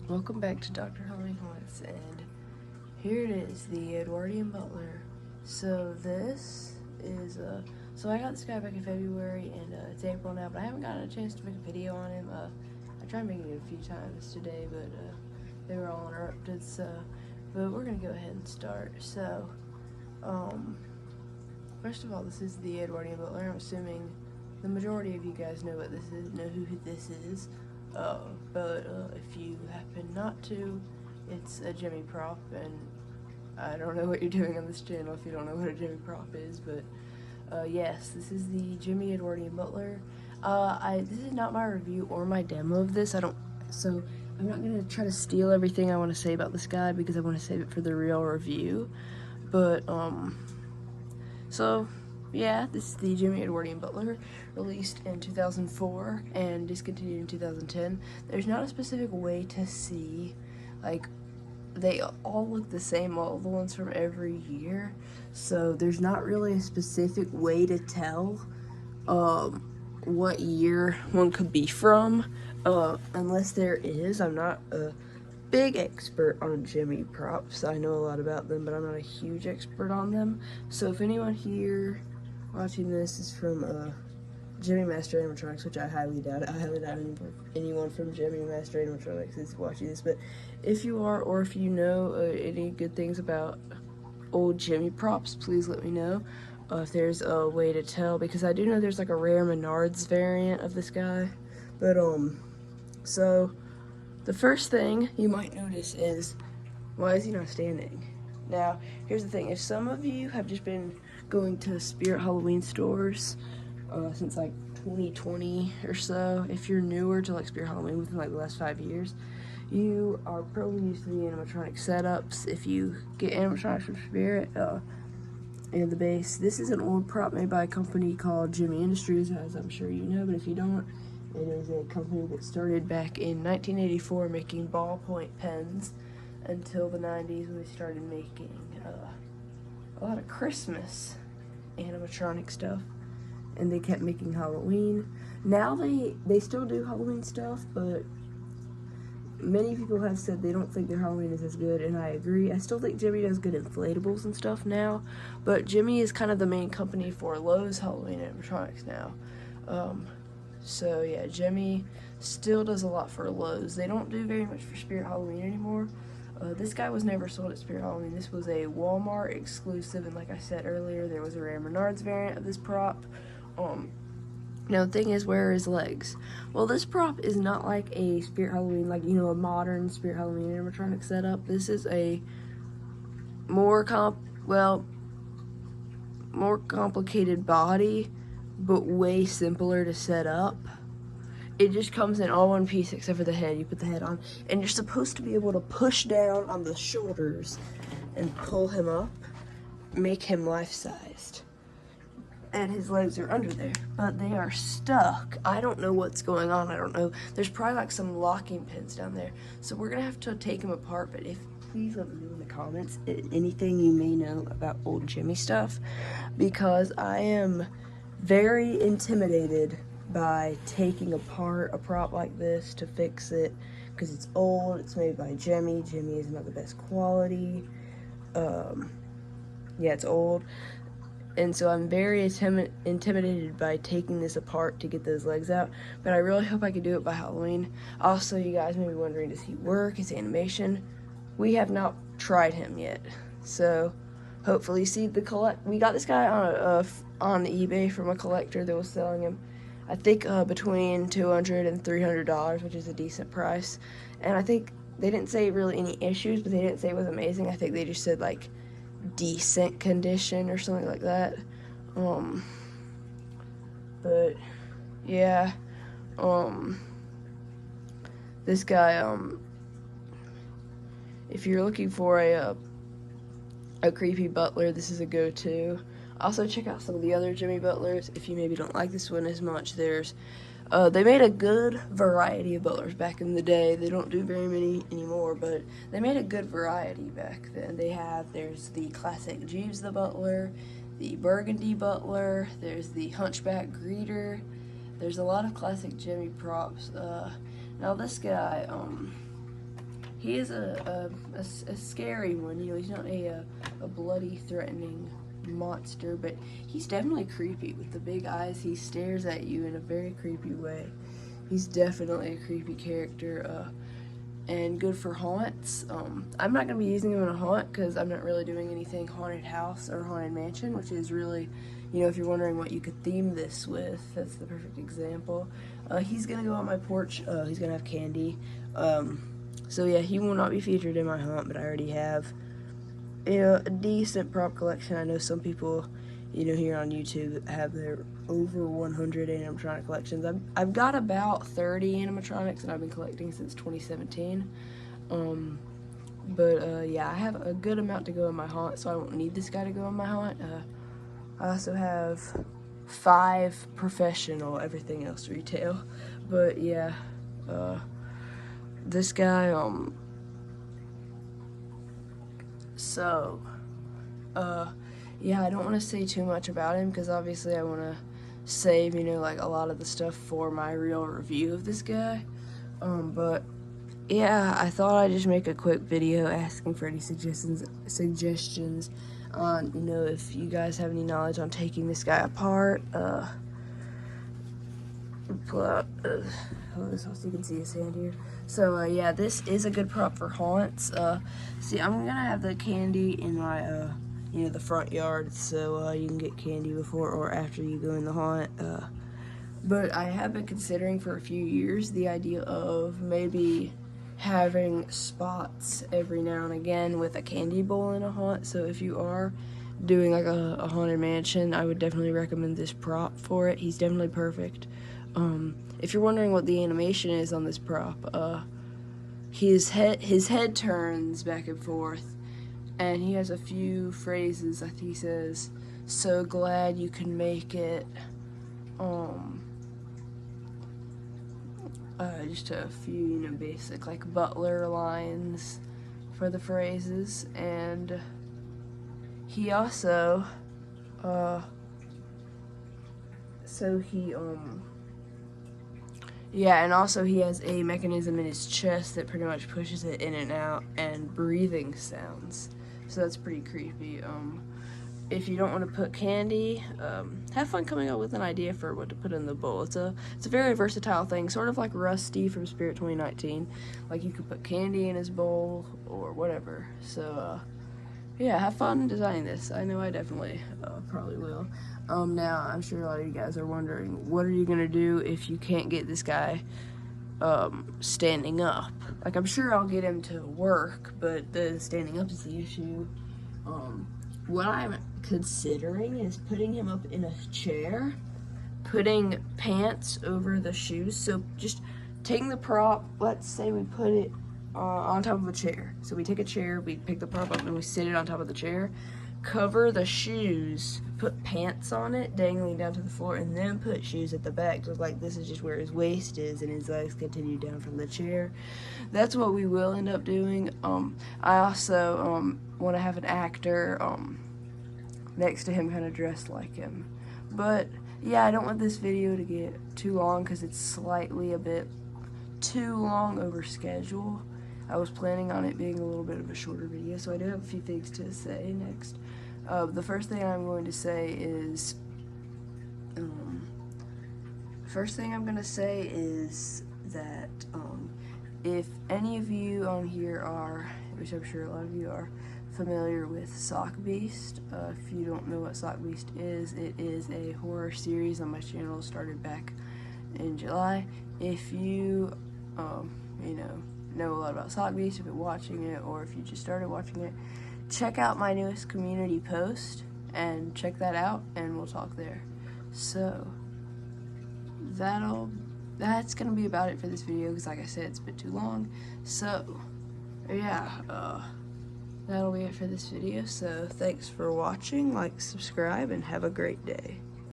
Welcome back to Dr. Halloween Haunts, and here it is, the Edwardian Butler. So this is, so I got this guy back in February, and it's April now, but I haven't gotten a chance to make a video on him. I tried making it a few times today, but they were all interrupted, but we're gonna go ahead and start. So, first of all, this is the Edwardian Butler. I'm assuming the majority of you guys know what this is, know who this is. But if you happen not to, it's a Gemmy prop, and I don't know what you're doing on this channel if you don't know what a Gemmy prop is, but yes, this is the Gemmy Edwardian Butler. This is not my review or my demo of this. So I'm not gonna try to steal everything I want to say about this guy because I want to save it for the real review. But so yeah, this is the Gemmy Edwardian Butler, released in 2004 and discontinued in 2010. There's not a specific way to see, like, they all look the same, all the ones from every year, so there's not really a specific way to tell what year one could be from, unless there is. I'm not a big expert on Gemmy props. I know a lot about them, but I'm not a huge expert on them. So if anyone here watching this is from Gemmy Master Animatronics, which I highly doubt it. I highly doubt anyone from Gemmy Master Animatronics is watching this, but if you are, or if you know any good things about old Gemmy props, please let me know if there's a way to tell, because I do know there's like a rare Menards variant of this guy. But so the first thing you might notice is, why is he not standing? Now, here's the thing. If some of you have just been going to Spirit Halloween stores since like 2020 or so, if you're newer to like Spirit Halloween within like the last 5 years, you are probably used to the animatronic setups. If you get animatronics from Spirit and the base, this is an old prop made by a company called Gemmy Industries, as I'm sure you know, but if you don't, it is a company that started back in 1984 making ballpoint pens until the 90s when they started making a lot of Christmas animatronic stuff, and they kept making Halloween. Now they still do Halloween stuff, but many people have said they don't think their Halloween is as good, and I agree. I still think Gemmy does good inflatables and stuff now, but Gemmy is kind of the main company for Lowe's Halloween animatronics now. So yeah, Gemmy still does a lot for Lowe's. They don't do very much for Spirit Halloween anymore. This guy was never sold at Spirit Halloween. This was a Walmart exclusive, and like I said earlier, there was a rare Menards variant of this prop. Now the thing is, where are his legs? Well, this prop is not like a Spirit Halloween, like, you know, a modern Spirit Halloween animatronic setup. This is a more complicated body, but way simpler to set up. It just comes in all one piece except for the head. You put the head on, and you're supposed to be able to push down on the shoulders and pull him up, make him life-sized. And his legs are under there, but they are stuck. I don't know what's going on. I don't know. There's probably like some locking pins down there. So we're gonna have to take him apart, but please let me know in the comments anything you may know about old Gemmy stuff, because I am very intimidated by taking apart a prop like this to fix it, because it's old, it's made by Gemmy. Gemmy is not the best quality. Yeah, it's old, and so I'm very intimidated by taking this apart to get those legs out, but I really hope I can do it by Halloween. Also, you guys may be wondering, does he work? His animation? We have not tried him yet, so hopefully, we got this guy on eBay from a collector that was selling him, I think, between $200 and $300, which is a decent price. And I think they didn't say really any issues, but they didn't say it was amazing. I think they just said like decent condition or something like that. But yeah, this guy, if you're looking for a creepy butler, this is a go-to. Also, check out some of the other Gemmy Butlers if you maybe don't like this one as much. They made a good variety of butlers back in the day. They don't do very many anymore, but they made a good variety back then. There's the classic Jeeves the Butler, the Burgundy Butler, there's the Hunchback Greeter. There's a lot of classic Gemmy props. Now this guy, he is a scary one. You know, he's not a bloody, threatening monster, but he's definitely creepy with the big eyes. He stares at you in a very creepy way. He's definitely a creepy character, and good for haunts. I'm not going to be using him in a haunt because I'm not really doing anything haunted house or haunted mansion, which is really, you know, if you're wondering what you could theme this with, that's the perfect example. He's going to go on my porch. He's going to have candy. So yeah, he will not be featured in my haunt, but I already have, you know, a decent prop collection. I know some people, you know, here on YouTube have their over 100 animatronic collections. I've got about 30 animatronics that I've been collecting since 2017. Yeah, I have a good amount to go in my haunt, so I won't need this guy to go in my haunt. I also have 5 professional, everything else retail. But yeah, this guy, yeah, I don't want to say too much about him because obviously I want to save, you know, like a lot of the stuff for my real review of this guy. But yeah, I thought I'd just make a quick video asking for any suggestions on, you know, if you guys have any knowledge on taking this guy apart. Pull out so you can see his hand here. So yeah, this is a good prop for haunts. See, I'm gonna have the candy in my you know, the front yard, so you can get candy before or after you go in the haunt. But I have been considering for a few years the idea of maybe having spots every now and again with a candy bowl in a haunt. So if you are doing like a haunted mansion, I would definitely recommend this prop for it. He's definitely perfect. If you're wondering what the animation is on this prop, his head turns back and forth, and he has a few phrases. I think he says, "So glad you can make it." Just a few, you know, basic like Butler lines for the phrases, and he also, yeah, and also he has a mechanism in his chest that pretty much pushes it in and out, and breathing sounds. So that's pretty creepy. If you don't want to put candy, have fun coming up with an idea for what to put in the bowl. It's a very versatile thing, sort of like Rusty from Spirit 2019. Like you could put candy in his bowl or whatever. So yeah, have fun designing this. I know I definitely probably will. Now I'm sure a lot of you guys are wondering, what are you gonna do if you can't get this guy standing up? Like, I'm sure I'll get him to work, but the standing up is the issue. What I'm considering is putting him up in a chair, putting pants over the shoes. So just taking the prop, let's say we put it on top of a chair. So we take a chair, we pick the prop up and we sit it on top of the chair, cover the shoes, put pants on it dangling down to the floor, and then put shoes at the back. So like this is just where his waist is and his legs continue down from the chair. That's what we will end up doing. I also want to have an actor next to him kind of dressed like him. But yeah, I don't want this video to get too long because it's slightly a bit too long over schedule. I was planning on it being a little bit of a shorter video, so I do have a few things to say next. The first thing I'm going to say is, that if any of you on here are, which I'm sure a lot of you are, familiar with Sock Beast. If you don't know what Sock Beast is, it is a horror series on my channel, started back in July. If you, know a lot about Sock Beast, if you're watching it, or if you just started watching it, check out my newest community post, and check that out, and we'll talk there. So, that's gonna be about it for this video, because like I said, it's a bit too long. So, yeah, that'll be it for this video. So, thanks for watching, like, subscribe, and have a great day.